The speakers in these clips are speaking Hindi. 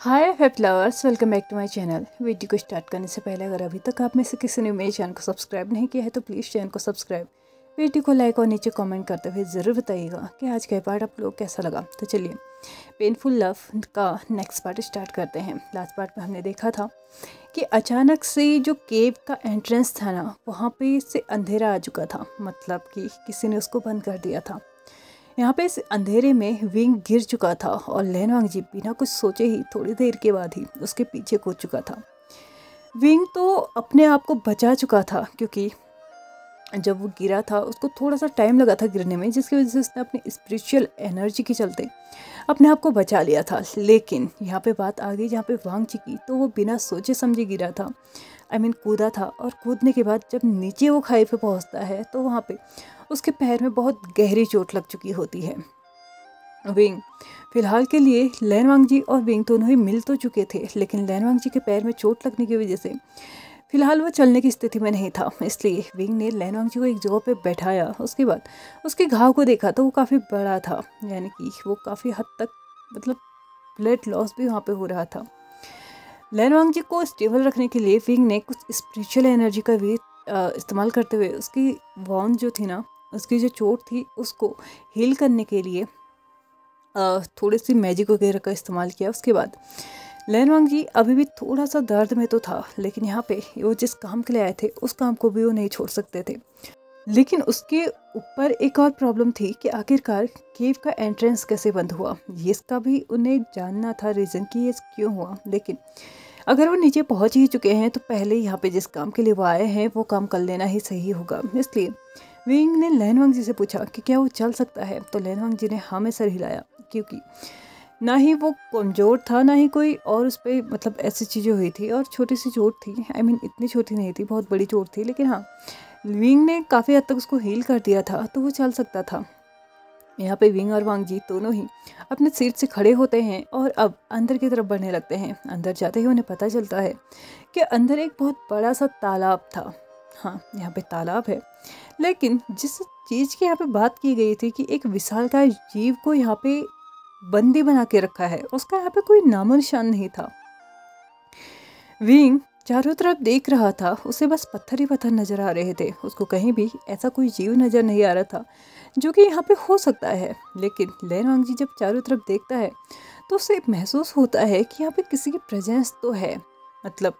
Hi web lovers, welcome back to my channel. Video को स्टार्ट करने से पहले अगर अभी तक आप में से किसी ने मेरे चैनल को सब्सक्राइब नहीं किया है तो प्लीज़ चैनल को सब्सक्राइब, वीडियो को लाइक और नीचे कमेंट करते हुए ज़रूर बताइएगा कि आज का पार्ट आप लोग कैसा लगा। तो चलिए पेनफुल लव का नेक्स्ट पार्ट स्टार्ट करते हैं। लास्ट पार्ट में हमने देखा था कि अचानक से जो केव का एंट्रेंस था ना, वहाँ पे से अंधेरा आ चुका था, मतलब कि किसी ने उसको बंद कर दिया था। यहाँ पे इस अंधेरे में विंग गिर चुका था और लैनवांग जी बिना कुछ सोचे ही थोड़ी देर के बाद ही उसके पीछे कूद चुका था। विंग तो अपने आप को बचा चुका था, क्योंकि जब वो गिरा था उसको थोड़ा सा टाइम लगा था गिरने में, जिसकी वजह से उसने अपनी स्पिरिचुअल एनर्जी के चलते अपने आप को बचा लिया था। लेकिन यहाँ पे बात आ गई जहाँ पे वांग जी की, तो वो बिना सोचे समझे गिरा था, कूदा था। और कूदने के बाद जब नीचे वो खाई पे पहुँचता है तो वहाँ पे उसके पैर में बहुत गहरी चोट लग चुकी होती है। विंग फिलहाल के लिए लैनवांग जी और विंग दोनों ही मिल तो चुके थे, लेकिन लैनवांग जी के पैर में चोट लगने की वजह से फिलहाल वो चलने की स्थिति में नहीं था। इसलिए विंग ने लैनवांग जी को एक जगह पे बैठाया। उसके बाद उसके घाव को देखा तो वो काफ़ी बड़ा था, यानी कि वो काफ़ी हद तक मतलब ब्लड लॉस भी वहाँ पे हो रहा था। लैनवांग जी को स्टेबल रखने के लिए विंग ने कुछ स्पिरिचुअल एनर्जी का भी इस्तेमाल करते हुए उसकी वॉन्ड जो थी ना, उसकी जो चोट थी उसको हील करने के लिए थोड़ी सी मैजिक वगैरह का इस्तेमाल किया। उसके बाद लैनवांग जी अभी भी थोड़ा सा दर्द में तो था, लेकिन यहाँ पे वो जिस काम के लिए आए थे उस काम को भी वो नहीं छोड़ सकते थे। लेकिन उसके ऊपर एक और प्रॉब्लम थी कि आखिरकार केव का एंट्रेंस कैसे बंद हुआ, ये इसका भी उन्हें जानना था रीज़न कि ये क्यों हुआ। लेकिन अगर वो नीचे पहुंच ही चुके हैं तो पहले यहाँ पे जिस काम के लिए वो आए हैं वो काम कर लेना ही सही होगा। इसलिए विंग ने लैनवांग जी से पूछा कि क्या वो चल सकता है, तो लैनवांग जी ने हाँ में सर हिलाया, क्योंकि ना ही वो कमज़ोर था ना ही कोई और उस पर मतलब ऐसी चीज़ें हुई थी, और छोटी सी चोट थी। इतनी छोटी नहीं थी, बहुत बड़ी चोट थी, लेकिन हाँ विंग ने काफ़ी हद तक उसको हील कर दिया था, तो वो चल सकता था। यहाँ पे विंग और वांग जी दोनों ही अपने सीट से खड़े होते हैं और अब अंदर की तरफ बढ़ने लगते हैं। अंदर जाते ही उन्हें पता चलता है कि अंदर एक बहुत बड़ा सा तालाब था। हाँ, यहाँ पे तालाब है, लेकिन जिस चीज़ की यहाँ पे बात की गई थी कि एक विशालकाय जीव को यहाँ पे बंदी बना के रखा है, उसका यहाँ पे कोई नामो निशान नहीं था। विंग चारों तरफ देख रहा था, उसे बस पत्थर ही पत्थर नजर आ रहे थे। उसको कहीं भी ऐसा कोई जीव नजर नहीं आ रहा था जो कि यहाँ पे हो सकता है। लेकिन लैनवांग जी जब चारों तरफ देखता है तो उसे महसूस होता है कि यहाँ पे किसी की प्रेजेंस तो है, मतलब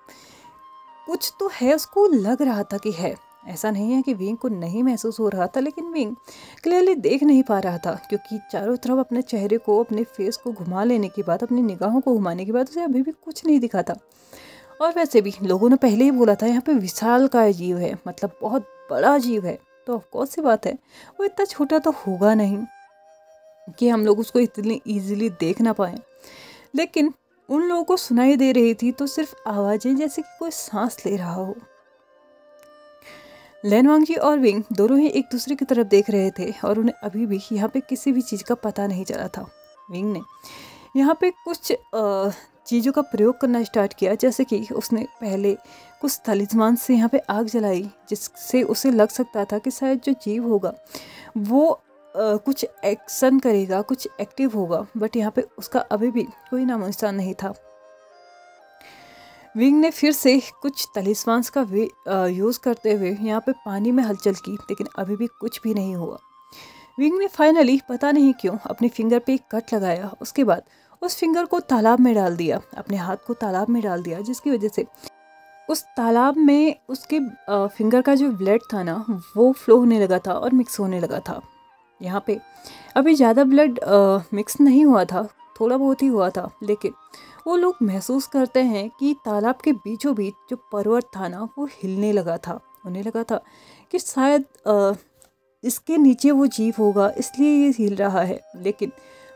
कुछ तो है, उसको लग रहा था कि है। ऐसा नहीं है कि विंग को नहीं महसूस हो रहा था, लेकिन विंग क्लियरली देख नहीं पा रहा था, क्योंकि चारों तरफ अपने चेहरे को, अपने फेस को घुमा लेने के बाद, अपनी निगाहों को घुमाने के बाद उसे अभी भी कुछ नहीं दिखा था। और वैसे भी लोगों ने पहले ही बोला था यहाँ पे विशालकाय जीव है, मतलब बहुत बड़ा जीव है, तो ऑफकोर्स सी बात है वो इतना छोटा तो होगा नहीं कि हम लोग उसको इतनी ईजिली देख ना पाए। लेकिन उन लोगों को सुनाई दे रही थी तो सिर्फ आवाजें, जैसे कि कोई सांस ले रहा हो। लैनवांग जी और विंग दोनों ही एक दूसरे की तरफ देख रहे थे और उन्हें अभी भी यहाँ पे किसी भी चीज़ का पता नहीं चला था। विंग ने यहाँ पे कुछ चीज़ों का प्रयोग करना स्टार्ट किया, जैसे कि उसने पहले कुछ तलिस्मान से यहाँ पे आग जलाई, जिससे उसे लग सकता था कि शायद जो जीव होगा वो कुछ एक्शन करेगा, कुछ एक्टिव होगा। बट यहाँ पे उसका अभी भी कोई नामो निशान नहीं था। विंग ने फिर से कुछ तलिस्मांस का यूज़ करते हुए यहाँ पे पानी में हलचल की, लेकिन अभी भी कुछ भी नहीं हुआ। विंग ने फाइनली पता नहीं क्यों अपने फिंगर पे एक कट लगाया। उसके बाद उस फिंगर को तालाब में डाल दिया, अपने हाथ को तालाब में डाल दिया, जिसकी वजह से उस तालाब में उसके फिंगर का जो ब्लड था ना, वो फ्लो होने लगा था और मिक्स होने लगा था। यहाँ पे अभी ज़्यादा ब्लड मिक्स नहीं हुआ था, थोड़ा बहुत ही हुआ था, लेकिन वो लोग महसूस करते हैं कि तालाब के बीचों बीच जो पर्वत था ना, वो हिलने लगा था। उन्हें लगा था कि शायद इसके नीचे वो जीव होगा, इसलिए ये हिल रहा है। लेकिन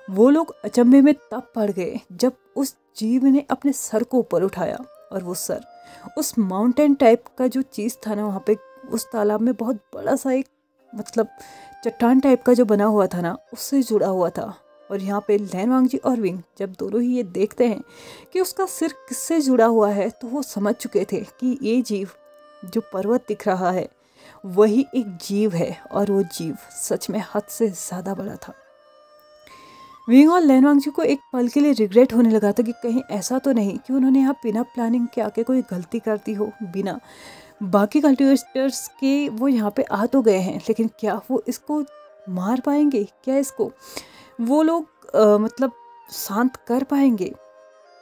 वो लोग अचंभे में तब पड़ गए जब उस जीव ने अपने सर को ऊपर उठाया, और वो सर उस माउंटेन टाइप का जो चीज़ था ना, वहाँ पे उस तालाब में बहुत बड़ा सा एक मतलब चट्टान टाइप का जो बना हुआ था ना, उससे जुड़ा हुआ था। और यहाँ पे लैनवांग जी और विंग जब दोनों ही ये देखते हैं कि उसका सिर किससे जुड़ा हुआ है, तो वो समझ चुके थे कि ये जीव जो पर्वत दिख रहा है वही एक जीव है, और वो जीव सच में हद से ज़्यादा बड़ा था। विंग और लैनवांग जी को एक पल के लिए रिग्रेट होने लगा था कि कहीं ऐसा तो नहीं कि उन्होंने यहाँ बिना प्लानिंग के आके कोई गलती कर दी हो, बिना बाकी कल्टिवेटर्स के वो यहाँ पे आ तो गए हैं, लेकिन क्या वो इसको मार पाएंगे, क्या इसको वो लोग मतलब शांत कर पाएंगे?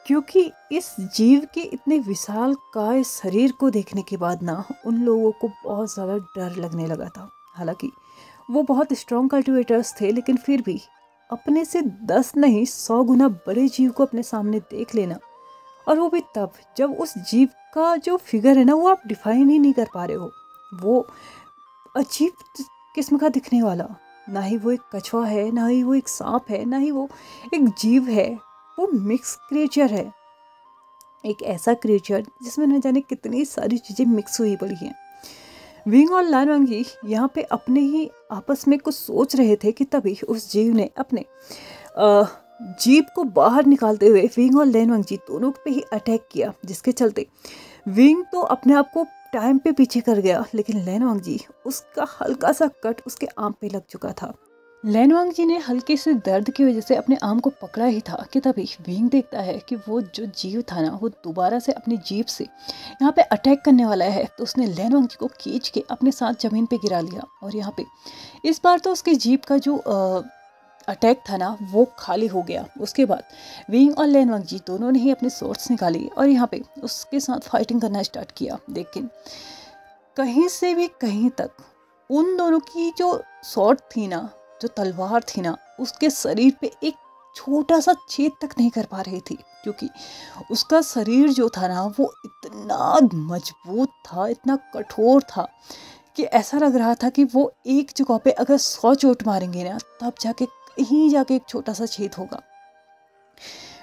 क्योंकि इस जीव के इतने विशाल काय शरीर को देखने के बाद ना उन लोगों को बहुत ज़्यादा डर लगने लगा था। हालांकि वो बहुत स्ट्रॉन्ग कल्टिवेटर्स थे, लेकिन फिर भी अपने से 10 नहीं 100 गुना बड़े जीव को अपने सामने देख लेना, और वो भी तब जब उस जीव का जो फिगर है ना वो आप डिफाइन ही नहीं कर पा रहे हो। वो अजीब किस्म का दिखने वाला, ना ही वो एक कछुआ है, ना ही वो एक सांप है, ना ही वो एक जीव है, वो मिक्स क्रिएचर है। एक ऐसा क्रिएचर जिसमें न जाने कितनी सारी चीज़ें मिक्स हुई पड़ी हैं। विंग और लैनवांग जी यहाँ पे अपने ही आपस में कुछ सोच रहे थे कि तभी उस जीव ने अपने जीभ को बाहर निकालते हुए विंग और लैनवांग जी दोनों पे ही अटैक किया, जिसके चलते विंग तो अपने आप को टाइम पे पीछे कर गया, लेकिन लैनवांग जी उसका हल्का सा कट उसके आर्म पे लग चुका था। लैनवांग जी ने हल्के से दर्द की वजह से अपने आर्म को पकड़ा ही था कि तभी विंग देखता है कि वो जो जीव था ना वो दोबारा से अपनी जीभ से यहाँ पे अटैक करने वाला है। तो उसने लैनवांग जी को खींच के अपने साथ जमीन पे गिरा लिया, और यहाँ पे इस बार तो उसकी जीभ का जो अटैक था ना वो खाली हो गया। उसके बाद विंग और लैनवांग जी दोनों ने ही अपने स्वॉर्ड्स निकाली और यहाँ पे उसके साथ फाइटिंग करना स्टार्ट किया। लेकिन कहीं से भी कहीं तक उन दोनों की जो स्वॉर्ड थी ना, जो तलवार थी ना, उसके शरीर पे एक छोटा सा छेद तक नहीं कर पा रही थी, क्योंकि उसका शरीर जो था ना वो इतना मजबूत था, इतना कठोर था कि ऐसा लग रहा था कि वो एक जगह पे अगर 100 चोट मारेंगे ना तब जाके कहीं जाके एक छोटा सा छेद होगा।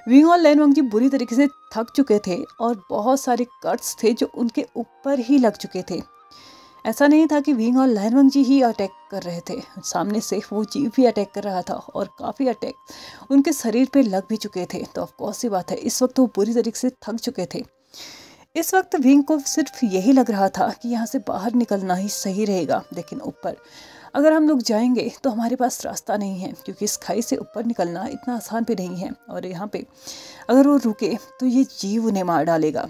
विंग और लैनवांग जी बुरी तरीके से थक चुके थे और बहुत सारे कट्स थे जो उनके ऊपर ही लग चुके थे। ऐसा नहीं था कि विंग और लैनवांग जी ही अटैक कर रहे थे, सामने से वो जीव भी अटैक कर रहा था और काफ़ी अटैक उनके शरीर पे लग भी चुके थे। तो ऑफकोर्स सी बात है इस वक्त वो बुरी तरीके से थक चुके थे। इस वक्त विंग को सिर्फ यही लग रहा था कि यहाँ से बाहर निकलना ही सही रहेगा, लेकिन ऊपर अगर हम लोग जाएंगे तो हमारे पास रास्ता नहीं है, क्योंकि इस खाई से ऊपर निकलना इतना आसान पे नहीं है, और यहाँ पे अगर वो रुके तो ये जीव उन्हें मार डालेगा।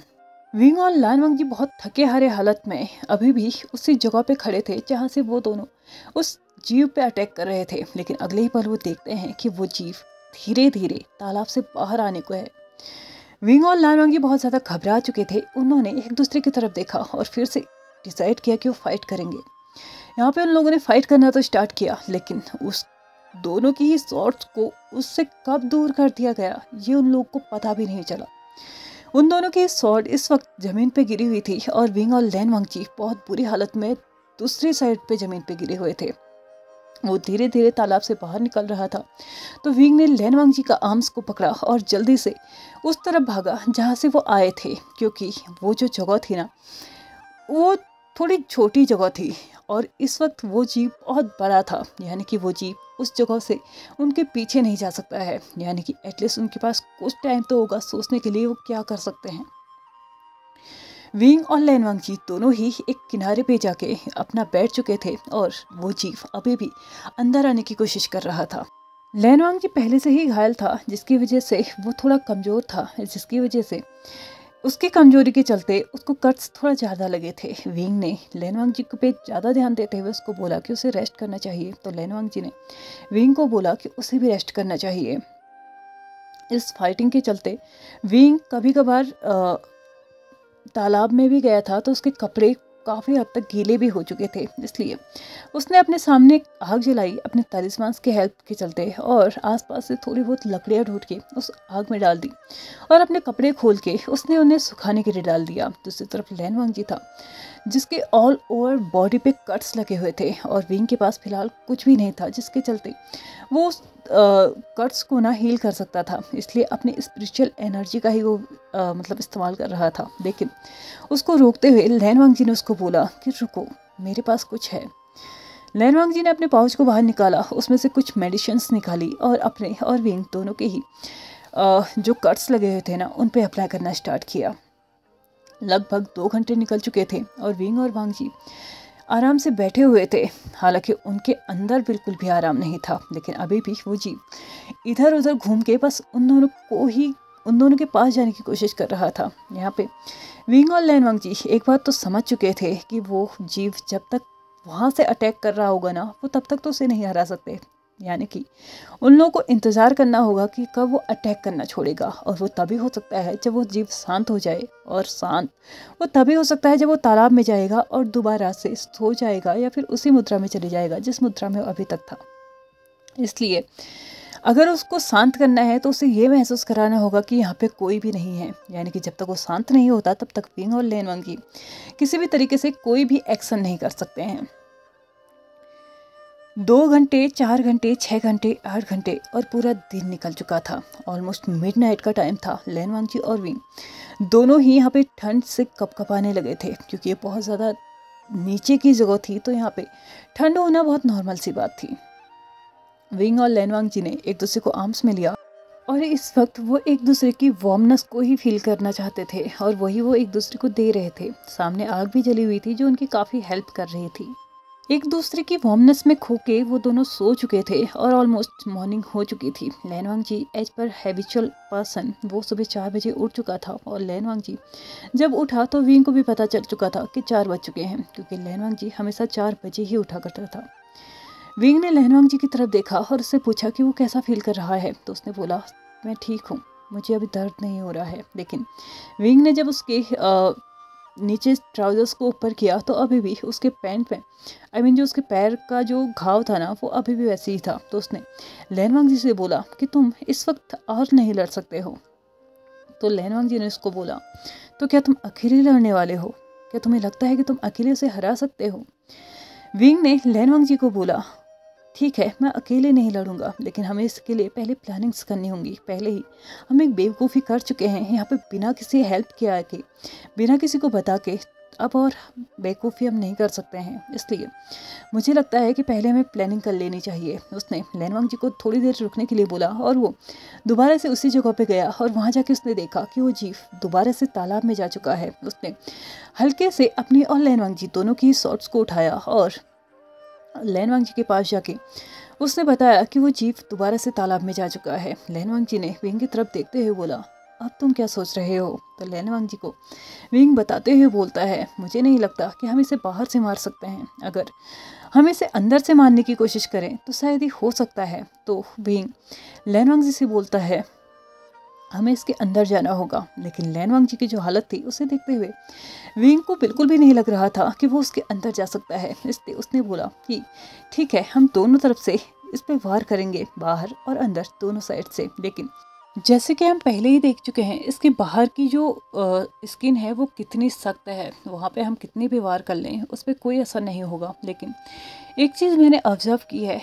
विंग और लैनवांग जी बहुत थके हारे हालत में अभी भी उसी जगह पे खड़े थे जहाँ से वो दोनों उस जीव पे अटैक कर रहे थे। लेकिन अगले ही पल वो देखते हैं कि वो जीव धीरे धीरे तालाब से बाहर आने को है। विंग और लैनवांग जी बहुत ज़्यादा घबरा चुके थे। उन्होंने एक दूसरे की तरफ देखा और फिर से डिसाइड किया कि वो फाइट करेंगे। यहाँ पे उन लोगों ने फाइट करना तो स्टार्ट किया, लेकिन उस दोनों की ही शॉट्स को उससे कब दूर कर दिया गया ये उन लोगों को पता भी नहीं चला। उन दोनों की स्वॉर्ड इस वक्त जमीन पे गिरी हुई थी और विंग और लैनवांग जी बहुत बुरी हालत में दूसरी साइड पे जमीन पे गिरे हुए थे। वो धीरे धीरे तालाब से बाहर निकल रहा था, तो विंग ने लैनवांग जी का आर्म्स को पकड़ा और जल्दी से उस तरफ भागा जहाँ से वो आए थे, क्योंकि वो जो जगह थी ना वो थोड़ी छोटी जगह थी और इस वक्त वो जीव बहुत बड़ा था, यानी कि वो जीव उस जगह से उनके पीछे नहीं जा सकता है। यानी कि एटलीस्ट उनके पास कुछ टाइम तो होगा सोचने के लिए वो क्या कर सकते हैं। विंग और लैनवांग जी दोनों ही एक किनारे पे जाके अपना बैठ चुके थे और वो जीव अभी भी अंदर आने की कोशिश कर रहा था। लैनवांग जी पहले से ही घायल था, जिसकी वजह से वो थोड़ा कमज़ोर था, जिसकी वजह से उसकी कमजोरी के चलते उसको कट्स थोड़ा ज़्यादा लगे थे। विंग ने लैनवांग जी पे ज़्यादा ध्यान देते हुए उसको बोला कि उसे रेस्ट करना चाहिए, तो लैनवांग जी ने विंग को बोला कि उसे भी रेस्ट करना चाहिए। इस फाइटिंग के चलते विंग कभी कभार तालाब में भी गया था, तो उसके कपड़े काफ़ी हद तक गीले भी हो चुके थे, इसलिए उसने अपने सामने आग जलाई अपने तलिस्मान के हेल्प के चलते और आसपास से थोड़ी बहुत लकड़ियाँ ढूंढ के उस आग में डाल दी और अपने कपड़े खोल के उसने उन्हें सुखाने के लिए डाल दिया। दूसरी तरफ लैनवांग जी था जिसके ऑल ओवर बॉडी पे कट्स लगे हुए थे और विंग के पास फिलहाल कुछ भी नहीं था, जिसके चलते वो कट्स को ना हील कर सकता था, इसलिए अपनी स्पिरिचुअल एनर्जी का ही वो मतलब इस्तेमाल कर रहा था। लेकिन उसको रोकते हुए लैनवांग जी ने उसको बोला कि रुको, मेरे पास कुछ है। लैनवांग जी ने अपने पाउच को बाहर निकाला, उसमें से कुछ मेडिसिन्स निकाली और अपने और विंग दोनों के ही जो कट्स लगे हुए थे ना उन पे अप्लाई करना स्टार्ट किया। लगभग 2 घंटे निकल चुके थे और विंग और वांग जी आराम से बैठे हुए थे। हालांकि उनके अंदर बिल्कुल भी आराम नहीं था, लेकिन अभी भी वो जीव इधर उधर घूम के बस उन दोनों के पास जाने की कोशिश कर रहा था। यहाँ पे विंग और लैनवांग जी एक बात तो समझ चुके थे कि वो जीव जब तक वहाँ से अटैक कर रहा होगा ना, वो तब तक तो उसे नहीं हरा सकते। यानी कि उन लोगों को इंतज़ार करना होगा कि कब वो अटैक करना छोड़ेगा, और वो तभी हो सकता है जब वो जीव शांत हो जाए। और शांत वो तभी हो सकता है जब वो तालाब में जाएगा और दोबारा से सो जाएगा, या फिर उसी मुद्रा में चले जाएगा जिस मुद्रा में वो अभी तक था। इसलिए अगर उसको शांत करना है तो उसे ये महसूस कराना होगा कि यहाँ पे कोई भी नहीं है। यानी कि जब तक वो शांत नहीं होता तब तक विंग और लैनवांग जी किसी भी तरीके से कोई भी एक्शन नहीं कर सकते हैं। 2 घंटे, 4 घंटे, 6 घंटे, 8 घंटे और पूरा दिन निकल चुका था। ऑलमोस्ट मिडनाइट का टाइम था। लैनवांग जी और विंग दोनों ही यहाँ पे ठंड से कपकपाने लगे थे, क्योंकि ये बहुत ज़्यादा नीचे की जगह थी, तो यहाँ पे ठंड होना बहुत नॉर्मल सी बात थी। विंग और लैनवांग जी ने एक दूसरे को आर्म्स में लिया, और इस वक्त वो एक दूसरे की वार्मनेस को ही फील करना चाहते थे, और वही वो एक दूसरे को दे रहे थे। सामने आग भी जली हुई थी जो उनकी काफ़ी हेल्प कर रही थी। एक दूसरे की वार्मनेस में खो के वो दोनों सो चुके थे, और ऑलमोस्ट मॉर्निंग हो चुकी थी। लैनवांग जी एज पर हैबिचुअल पर्सन वो सुबह 4 बजे उठ चुका था, और लैनवांग जी जब उठा तो विंग को भी पता चल चुका था कि 4 बज चुके हैं, क्योंकि लैनवांग जी हमेशा 4 बजे ही उठा करता था। विंग ने लैनवांग जी की तरफ देखा और उससे पूछा कि वो कैसा फील कर रहा है, तो उसने बोला मैं ठीक हूँ, मुझे अभी दर्द नहीं हो रहा है। लेकिन विंग ने जब उसके नीचे ट्राउजर्स को ऊपर किया तो अभी भी उसके पैंट पे जो उसके पैर का जो घाव था ना, वो अभी भी वैसे ही था। तो उसने लैनवांग जी से बोला कि तुम इस वक्त और नहीं लड़ सकते हो। तो लैनवांग जी ने उसको बोला तो क्या तुम अकेले लड़ने वाले हो? क्या तुम्हें लगता है कि तुम अकेले उसे हरा सकते हो? विंग ने लैनवांग जी को बोला ठीक है, मैं अकेले नहीं लड़ूंगा, लेकिन हमें इसके लिए पहले प्लानिंग्स करनी होंगी। पहले ही हम एक बेवकूफ़ी कर चुके हैं यहाँ पे, बिना किसी हेल्प के आके, बिना किसी को बता के। अब और बेवकूफ़ी हम नहीं कर सकते हैं, इसलिए मुझे लगता है कि पहले हमें प्लानिंग कर लेनी चाहिए। उसने लैनवांग जी को थोड़ी देर रुकने के लिए बोला, और वो दोबारा से उसी जगह पे गया, और वहाँ जाके उसने देखा कि वो जीव दोबारा से तालाब में जा चुका है। उसने हल्के से अपनी और लैनवांग जी दोनों की शॉर्ट्स को उठाया, और लैनवांग जी के पास जाके उसने बताया कि वो जीव दोबारा से तालाब में जा चुका है। लैनवांग जी ने विंग की तरफ देखते हुए बोला अब तुम क्या सोच रहे हो? तो लैनवांग जी को विंग बताते हुए बोलता है मुझे नहीं लगता कि हम इसे बाहर से मार सकते हैं। अगर हम इसे अंदर से मारने की कोशिश करें तो शायद ही हो सकता है। तो विंग लैनवांग जी से बोलता है हमें इसके अंदर जाना होगा। लेकिन लैनवांग जी की जो हालत थी उसे देखते हुए विंग को बिल्कुल भी नहीं लग रहा था कि वो उसके अंदर जा सकता है। इसलिए उसने बोला कि ठीक है, हम दोनों तरफ से इस पे वार करेंगे, बाहर और अंदर दोनों साइड से। लेकिन जैसे कि हम पहले ही देख चुके हैं, इसके बाहर की जो स्किन है वो कितनी सख्त है, वहाँ पे हम कितनी भी वार कर लें उस पर कोई असर नहीं होगा। लेकिन एक चीज़ मैंने ऑब्जर्व की है,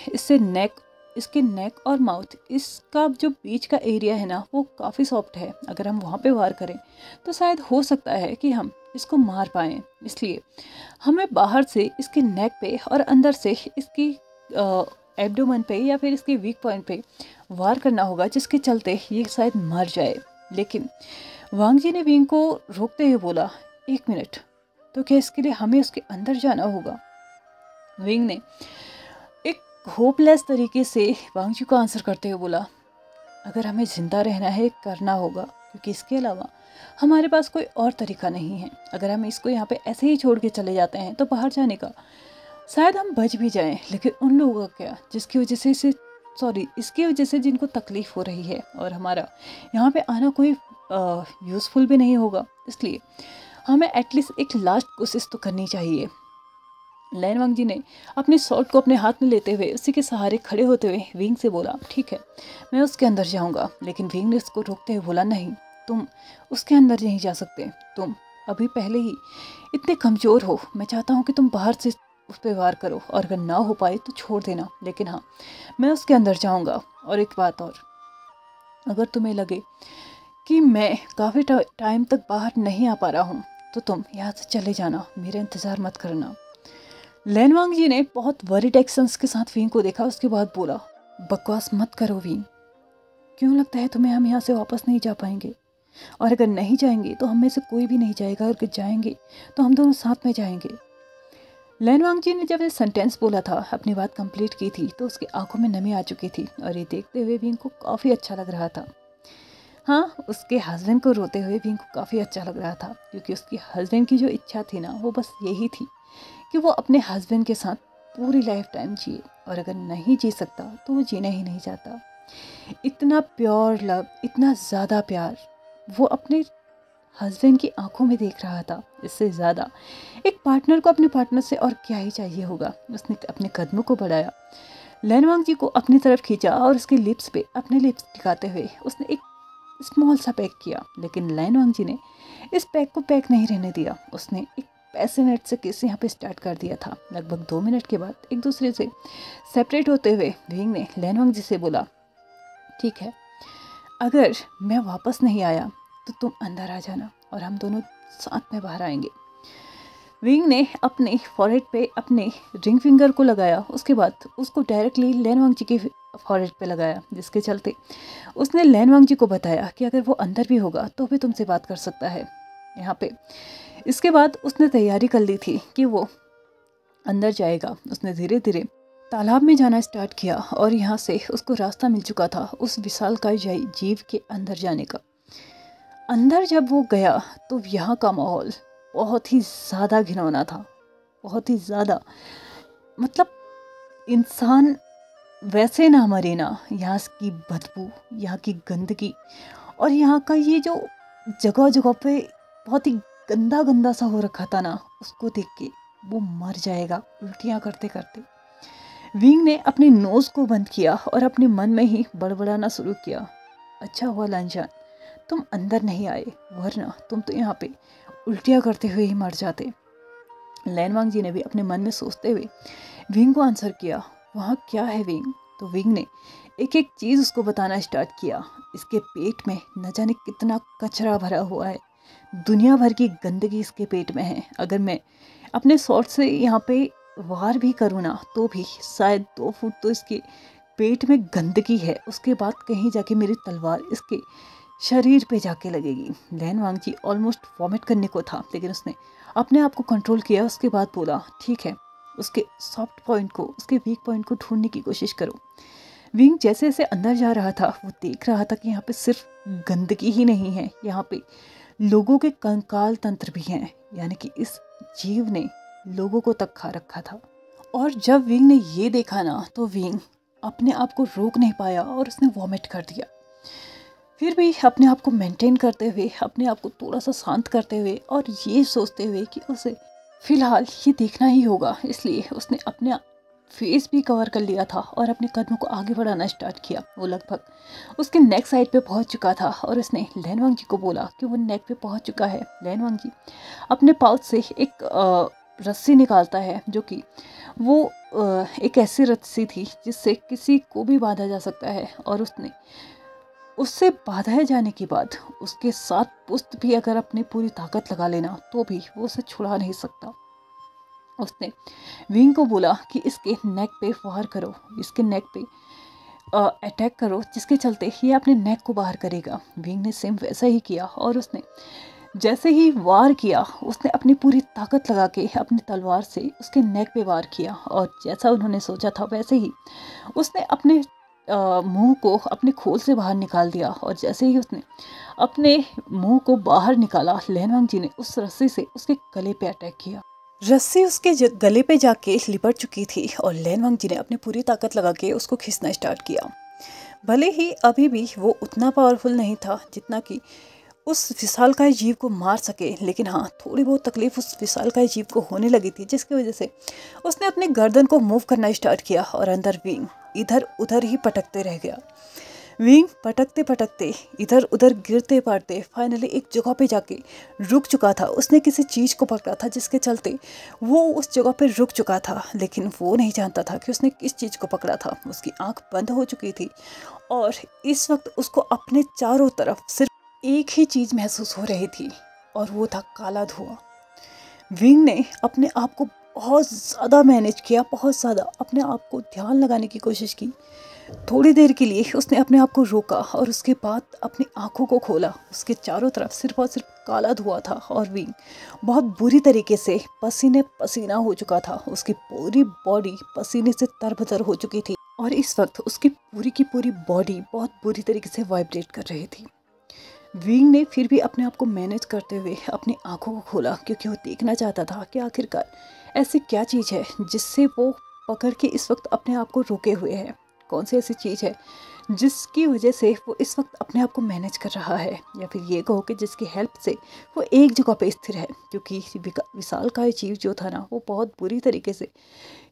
इसके नेक और माउथ, इसका जो बीच का एरिया है ना वो काफ़ी सॉफ्ट है। अगर हम वहाँ पे वार करें तो शायद हो सकता है कि हम इसको मार पाएँ। इसलिए हमें बाहर से इसके नेक पे और अंदर से इसकी एब्डोमेन पे या फिर इसके वीक पॉइंट पे वार करना होगा, जिसके चलते ये शायद मर जाए। लेकिन वांग जी ने विंग को रोकते हुए बोला 1 मिनट, तो क्या इसके लिए हमें उसके अंदर जाना होगा? विंग ने एक होपलेस तरीके से वांग जी को आंसर करते हुए बोला अगर हमें ज़िंदा रहना है करना होगा, क्योंकि इसके अलावा हमारे पास कोई और तरीका नहीं है। अगर हम इसको यहाँ पे ऐसे ही छोड़ के चले जाते हैं तो बाहर जाने का शायद हम बच भी जाएं, लेकिन उन लोगों का क्या जिसकी वजह से इसकी वजह से जिनको तकलीफ़ हो रही है, और हमारा यहाँ पे आना कोई यूज़फुल भी नहीं होगा। इसलिए हमें एटलीस्ट एक लास्ट कोशिश तो करनी चाहिए। लैनवांग जी ने अपने शॉर्ट को अपने हाथ में लेते हुए उसी के सहारे खड़े होते हुए विंग से बोला ठीक है, मैं उसके अंदर जाऊंगा। लेकिन विंग ने उसको रोकते हुए बोला नहीं, तुम उसके अंदर नहीं जा सकते, तुम अभी पहले ही इतने कमज़ोर हो। मैं चाहता हूँ कि तुम बाहर से उस पर वार करो, और अगर ना हो पाए तो छोड़ देना, लेकिन हाँ मैं उसके अंदर जाऊँगा। और एक बात और, अगर तुम्हें लगे कि मैं काफ़ी टाइम तक बाहर नहीं आ पा रहा हूँ तो तुम यहाँ से चले जाना, मेरा इंतज़ार मत करना। लैनवांग जी ने बहुत वरीड एक्शंस के साथ विंग को देखा, उसके बाद बोला बकवास मत करो विंग, क्यों लगता है तुम्हें हम यहाँ से वापस नहीं जा पाएंगे? और अगर नहीं जाएंगे तो हम में से कोई भी नहीं जाएगा, और अगर जाएंगे तो हम दोनों साथ में जाएंगे। लैन वांगजी ने जब ये सेंटेंस बोला था, अपनी बात कंप्लीट की थी, तो उसकी आंखों में नमी आ चुकी थी और ये देखते हुए विंग को काफ़ी अच्छा लग रहा था। हाँ, उसके हस्बैंड को रोते हुए विंग को काफ़ी अच्छा लग रहा था, क्योंकि उसकी हस्बैंड की जो इच्छा थी ना, वो बस यही थी कि वो अपने हस्बैंड के साथ पूरी लाइफ टाइम जिए, और अगर नहीं जी सकता तो वो जीना ही नहीं चाहता। इतना प्योर लव, इतना ज़्यादा प्यार वो अपने हस्बैंड की आंखों में देख रहा था। इससे ज़्यादा एक पार्टनर को अपने पार्टनर से और क्या ही चाहिए होगा। उसने अपने कदमों को बढ़ाया, लैन वांगजी को अपनी तरफ खींचा और उसके लिप्स पे अपने लिप्स टिकाते हुए उसने एक स्मॉल सा पैक किया। लेकिन लैन वांगजी ने इस पैक को पैक नहीं रहने दिया। उसने एक पैशनेट से किस यहाँ पे स्टार्ट कर दिया था। लगभग 2 मिनट के बाद एक दूसरे से सेपरेट होते हुए विंग ने लैन वांगजी से बोला, ठीक है, अगर मैं वापस नहीं आया तो तुम अंदर आ जाना और हम दोनों साथ में बाहर आएंगे। विंग ने अपने फॉरहेड पे अपने रिंग फिंगर को लगाया, उसके बाद उसको डायरेक्टली लैन वांगजी के फॉरहेड पे लगाया, जिसके चलते उसने लैन वांगजी को बताया कि अगर वो अंदर भी होगा तो भी तुमसे बात कर सकता है यहाँ पे। इसके बाद उसने तैयारी कर ली थी कि वो अंदर जाएगा। उसने धीरे धीरे तालाब में जाना स्टार्ट किया और यहाँ से उसको रास्ता मिल चुका था उस विशालकाय जीव के अंदर जाने का। अंदर जब वो गया तो यहाँ का माहौल बहुत ही ज़्यादा घिनौना था, बहुत ही ज़्यादा। मतलब इंसान वैसे ना मरे ना, यहाँ की बदबू, यहाँ की गंदगी और यहाँ का ये जो जगह जगह पे बहुत ही गंदा गंदा सा हो रखा था ना, उसको देख के वो मर जाएगा उल्टियाँ करते करते। विंग ने अपने नोज़ को बंद किया और अपने मन में ही बड़बड़ाना शुरू किया, अच्छा हुआ लांजान तुम अंदर नहीं आए, वरना तुम तो यहाँ पे उल्टियाँ करते हुए ही मर जाते। लैन वांगजी ने भी अपने मन में सोचते हुए विंग को आंसर किया, वहाँ क्या है विंग? तो विंग ने एक एक चीज़ उसको बताना स्टार्ट किया। इसके पेट में न जाने कितना कचरा भरा हुआ है, दुनिया भर की गंदगी इसके पेट में है। अगर मैं अपने शॉर्ट से यहाँ पे वार भी करूँ ना, तो भी शायद 2 फुट तो इसके पेट में गंदगी है। उसके बाद कहीं जाके मेरी तलवार इसके शरीर पे जाके लगेगी। लैन वांगजी ऑलमोस्ट वॉमिट करने को था, लेकिन उसने अपने आप को कंट्रोल किया। उसके बाद बोला, ठीक है, उसके सॉफ्ट पॉइंट को, उसके वीक पॉइंट को ढूंढने की कोशिश करो। विंग जैसे जैसे अंदर जा रहा था, वो देख रहा था कि यहाँ पे सिर्फ गंदगी ही नहीं है, यहाँ पे लोगों के कंकाल तंत्र भी हैं, यानी कि इस जीव ने लोगों को तक खा रखा था। और जब विंग ने ये देखा ना, तो विंग अपने आप को रोक नहीं पाया और उसने वॉमिट कर दिया। फिर भी अपने आप को मेंटेन करते हुए, अपने आप को थोड़ा सा शांत करते हुए और ये सोचते हुए कि उसे फिलहाल ये देखना ही होगा, इसलिए उसने अपने फेस भी कवर कर लिया था और अपने कदमों को आगे बढ़ाना स्टार्ट किया। वो लगभग उसके नेक साइड पे पहुंच चुका था और उसने लैन वांगजी को बोला कि वो नेक पे पहुंच चुका है। लैन वांगजी अपने पाउच से एक रस्सी निकालता है, जो कि वो एक ऐसी रस्सी थी जिससे किसी को भी बांधा जा सकता है, और उससे बांधा जाने के बाद उसके साथ पुष्ट भी अगर अपनी पूरी ताकत लगा लेना तो भी वो उसे छुड़ा नहीं सकता। उसने विंग को बोला कि इसके नेक पे वार करो, इसके नेक पे अटैक करो, जिसके चलते ये अपने नेक को बाहर करेगा। विंग ने सेम वैसा ही किया और उसने जैसे ही वार किया, उसने अपनी पूरी ताकत लगा के अपनी तलवार से उसके नेक पे वार किया, और जैसा उन्होंने सोचा था वैसे ही उसने अपने मुंह को अपने खोल से बाहर निकाल दिया। और जैसे ही उसने अपने मुंह को बाहर निकाला, लैन वांगजी ने उस रस्सी से उसके गले पे अटैक किया। रस्सी उसके गले पे जाके लिपट चुकी थी और लैन वांगजी ने अपनी पूरी ताकत लगा के उसको खींचना स्टार्ट किया। भले ही अभी भी वो उतना पावरफुल नहीं था जितना कि उस विशालकाय जीव को मार सके, लेकिन हाँ, थोड़ी बहुत तकलीफ उस विशालकाय जीव को होने लगी थी, जिसकी वजह से उसने अपने गर्दन को मूव करना स्टार्ट किया और अंदर विंग इधर उधर ही पटकते रह गया। विंग पटकते पटकते इधर उधर गिरते पड़ते फाइनली एक जगह पे जाके रुक चुका था। उसने किसी चीज़ को पकड़ा था, जिसके चलते वो उस जगह पे रुक चुका था, लेकिन वो नहीं जानता था कि उसने किस चीज़ को पकड़ा था। उसकी आंख बंद हो चुकी थी और इस वक्त उसको अपने चारों तरफ सिर्फ एक ही चीज़ महसूस हो रही थी, और वो था काला धुआं। विंग ने अपने आप को बहुत ज़्यादा मैनेज किया, बहुत ज़्यादा अपने आप को ध्यान लगाने की कोशिश की, थोड़ी देर के लिए उसने अपने आप को रोका और उसके बाद अपनी आंखों को खोला। उसके चारों तरफ सिर्फ और सिर्फ काला धुआं था और विंग बहुत बुरी तरीके से पसीने पसीना हो चुका था। उसकी पूरी बॉडी पसीने से तरबतर हो चुकी थी और इस वक्त उसकी पूरी की पूरी बॉडी बहुत बुरी तरीके से वाइब्रेट कर रही थी। विंग ने फिर भी अपने आप को मैनेज करते हुए अपनी आंखों को खोला, क्योंकि वो देखना चाहता था कि आखिरकार ऐसी क्या चीज़ है जिससे वो पकड़ के इस वक्त अपने आप को रोके हुए है। कौन सी ऐसी चीज़ है जिसकी वजह से वो इस वक्त अपने आप को मैनेज कर रहा है, या फिर ये कहो कि जिसकी हेल्प से वो एक जगह पे स्थिर है। क्योंकि विशालकाय जीव जो था ना, वो बहुत बुरी तरीके से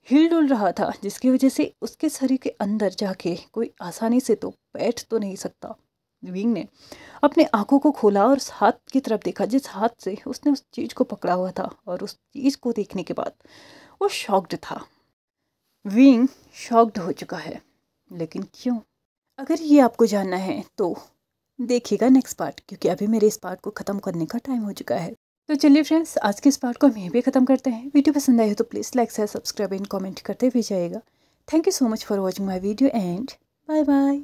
हिल डुल रहा था, जिसकी वजह से उसके शरीर के अंदर जाके कोई आसानी से तो बैठ तो नहीं सकता। विंग ने अपने आंखों को खोला और उस हाथ की तरफ देखा जिस हाथ से उसने उस चीज़ को पकड़ा हुआ था, और उस चीज़ को देखने के बाद वो शॉक्ड था। विंग शॉक्ड हो चुका है, लेकिन क्यों? अगर ये आपको जानना है तो देखिएगा नेक्स्ट पार्ट, क्योंकि अभी मेरे इस पार्ट को ख़त्म करने का टाइम हो चुका है। तो चलिए फ्रेंड्स, आज के इस पार्ट को हम यहीं पे ख़त्म करते हैं। वीडियो पसंद आई हो तो please like share subscribe and comment करते हुए जाइएगा। Thank you so much for watching my video and bye bye.